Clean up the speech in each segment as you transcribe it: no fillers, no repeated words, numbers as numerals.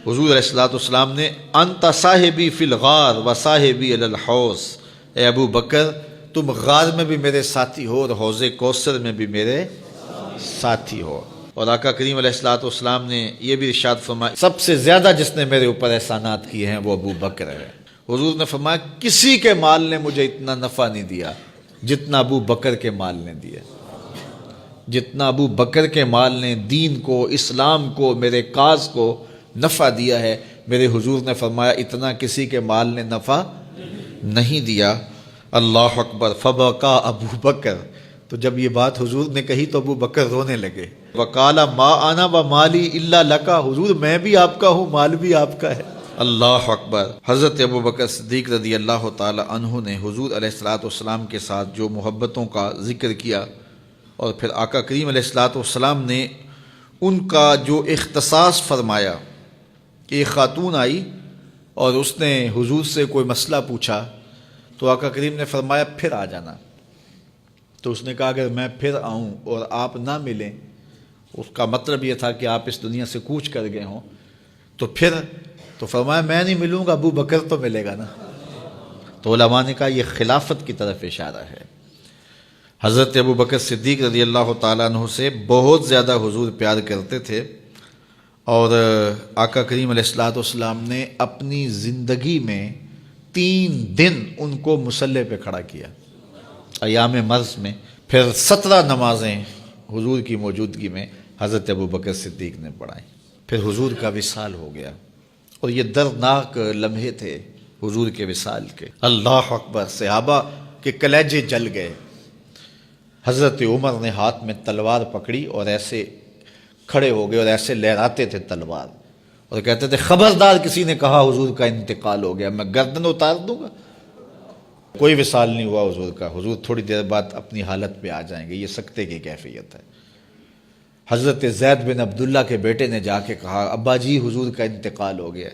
حضور علیہ الصلوۃ والسلام نے انت صاحبی فی الغار و صاحبی علی الحوض، اے ابو بکر تم غار میں بھی میرے ساتھی ہو اور حوض کوثر میں بھی میرے ساتھی ہو۔ اور آقا کریم علیہ الصلوۃ والسلام نے یہ بھی ارشاد فرمایا سب سے زیادہ جس نے میرے اوپر احسانات کیے ہیں وہ ابو بکر ہے۔ حضور نے فرمایا کسی کے مال نے مجھے اتنا نفع نہیں دیا جتنا ابو بکر کے مال نے دیا، جتنا ابو بکر کے مال نے دین کو، اسلام کو، میرے کاز کو نفع دیا ہے، میرے حضور نے فرمایا اتنا کسی کے مال نے نفع نہیں دیا۔ اللہ اکبر۔ فبکا ابو بکر، تو جب یہ بات حضور نے کہی تو ابو بکر رونے لگے۔ وقال ما انا و مالی الا لکا، حضور میں بھی آپ کا ہوں، مال بھی آپ کا ہے۔ اللہ اکبر۔ حضرت ابو بکر صدیق رضی اللہ تعالی عنہ نے حضور علیہ الصلوۃ والسلام کے ساتھ جو محبتوں کا ذکر کیا، اور پھر آقا کریم علیہ الصلوۃ والسلام نے ان کا جو اختصاص فرمایا کہ ایک خاتون آئی اور اس نے حضور سے کوئی مسئلہ پوچھا تو آقا کریم نے فرمایا پھر آ جانا۔ تو اس نے کہا اگر میں پھر آؤں اور آپ نہ ملیں، اس کا مطلب یہ تھا کہ آپ اس دنیا سے کوچ کر گئے ہوں، تو فرمایا میں نہیں ملوں گا، ابو بکر تو ملے گا نا۔ تو علماء نے کہا یہ خلافت کی طرف اشارہ ہے۔ حضرت ابو بکر صدیق رضی اللہ تعالیٰ عنہ سے بہت زیادہ حضور پیار کرتے تھے، اور آقا کریم علیہ الصلوۃ والسلام نے اپنی زندگی میں 3 دن ان کو مصلی پہ کھڑا کیا ایام مرض میں، پھر 17 نمازیں حضور کی موجودگی میں حضرت ابو بکر صدیق نے پڑھائیں، پھر حضور کا وصال ہو گیا، اور یہ دردناک لمحے تھے حضور کے وصال کے۔ اللہ اکبر۔ صحابہ کے کلیجے جل گئے۔ حضرت عمر نے ہاتھ میں تلوار پکڑی اور ایسے کھڑے ہو گئے اور ایسے لہراتے تھے تلوار، اور کہتے تھے خبردار کسی نے کہا حضور کا انتقال ہو گیا میں گردن اتار دوں گا۔ کوئی وصال نہیں ہوا حضور کا، حضور تھوڑی دیر بعد اپنی حالت پہ آ جائیں گے، یہ سکتے کی کیفیت ہے۔ حضرت زید بن عبداللہ کے بیٹے نے جا کے کہا ابا جی حضور کا انتقال ہو گیا،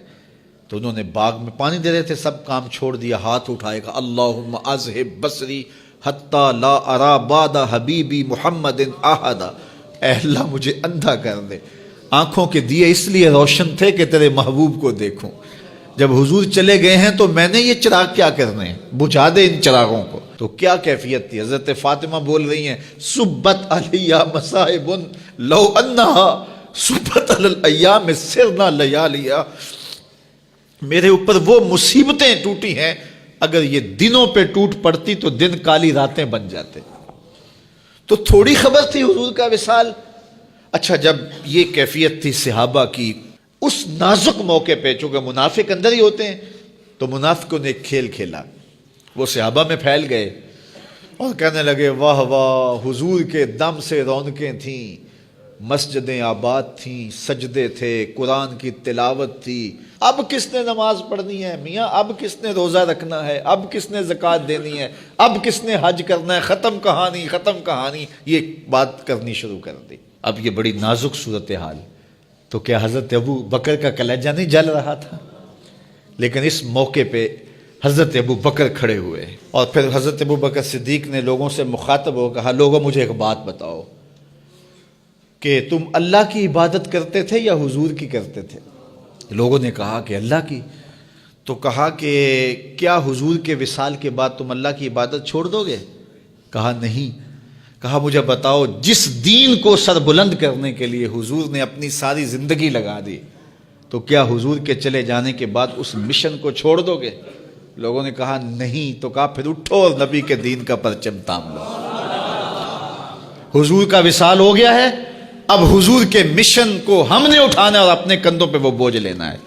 تو انہوں نے باغ میں پانی دے رہے تھے، سب کام چھوڑ دیا، ہاتھ اٹھائے گا اللہم اذہب بصری حتی لا ارا بعد حبیبی محمد احدا، اے اللہ مجھے اندھا کر دے، آنکھوں کے دیے اس لیے روشن تھے کہ تیرے محبوب کو دیکھوں، جب حضور چلے گئے ہیں تو میں نے یہ چراغ کیا کرنے ہیں، بجھا دے ان چراغوں کو۔ تو کیا کیفیت تھی۔ حضرت فاطمہ بول رہی ہیں سبت علیہ مصائب لو انہا سبت علی الایام سرنا لیالیا، میرے اوپر وہ مصیبتیں ٹوٹی ہیں اگر یہ دنوں پہ ٹوٹ پڑتی تو دن کالی راتیں بن جاتے۔ تو تھوڑی خبر تھی حضور کا وصال۔ اچھا جب یہ کیفیت تھی صحابہ کی اس نازک موقع پہ، چونکہ منافق اندر ہی ہوتے ہیں، تو منافقوں نے ایک کھیل کھیلا، وہ صحابہ میں پھیل گئے اور کہنے لگے واہ واہ حضور کے دم سے رونقیں تھیں، مسجدیں آباد تھیں، سجدے تھے، قرآن کی تلاوت تھی، اب کس نے نماز پڑھنی ہے میاں، اب کس نے روزہ رکھنا ہے، اب کس نے زکوٰۃ دینی ہے، اب کس نے حج کرنا ہے، ختم کہانی ختم کہانی، یہ بات کرنی شروع کر دی۔ اب یہ بڑی نازک صورتحال، تو کیا حضرت ابو بکر کا کلیجہ نہیں جل رہا تھا؟ لیکن اس موقع پہ حضرت ابو بکر کھڑے ہوئے، اور پھر حضرت ابو بکر صدیق نے لوگوں سے مخاطب ہو کہا لوگوں مجھے ایک بات بتاؤ کہ تم اللہ کی عبادت کرتے تھے یا حضور کی کرتے تھے؟ لوگوں نے کہا کہ اللہ کی۔ تو کہا کہ کیا حضور کے وصال کے بعد تم اللہ کی عبادت چھوڑ دو گے؟ کہا نہیں۔ کہا مجھے بتاؤ جس دین کو سر بلند کرنے کے لیے حضور نے اپنی ساری زندگی لگا دی، تو کیا حضور کے چلے جانے کے بعد اس مشن کو چھوڑ دو گے؟ لوگوں نے کہا نہیں۔ تو کہا پھر اٹھو اور نبی کے دین کا پرچم تام لو۔ حضور کا وصال ہو گیا ہے، اب حضور کے مشن کو ہم نے اٹھانا ہے اور اپنے کندھوں پہ وہ بوجھ لینا ہے۔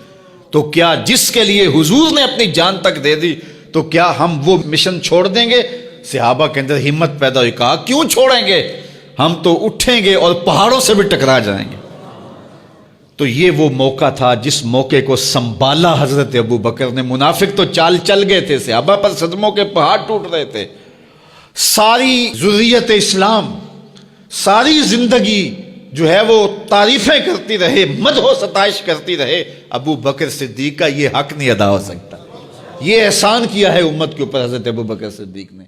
تو کیا جس کے لیے حضور نے اپنی جان تک دے دی، تو کیا ہم وہ مشن چھوڑ دیں گے؟ صحابہ کے اندر ہمت پیدا ہوئی، کہا کیوں چھوڑیں گے، ہم تو اٹھیں گے اور پہاڑوں سے بھی ٹکرا جائیں گے۔ تو یہ وہ موقع تھا جس موقع کو سنبھالا حضرت ابو بکر نے۔ منافق تو چال چل گئے تھے، صحابہ پر صدموں کے پہاڑ ٹوٹ رہے تھے، ساری ذریت اسلام ساری زندگی جو ہے وہ تعریفیں کرتی رہے، مدح و ستائش کرتی رہے، ابو بکر صدیق کا یہ حق نہیں ادا ہو سکتا۔ یہ احسان کیا ہے امت کے اوپر حضرت ابو بکر صدیق نے۔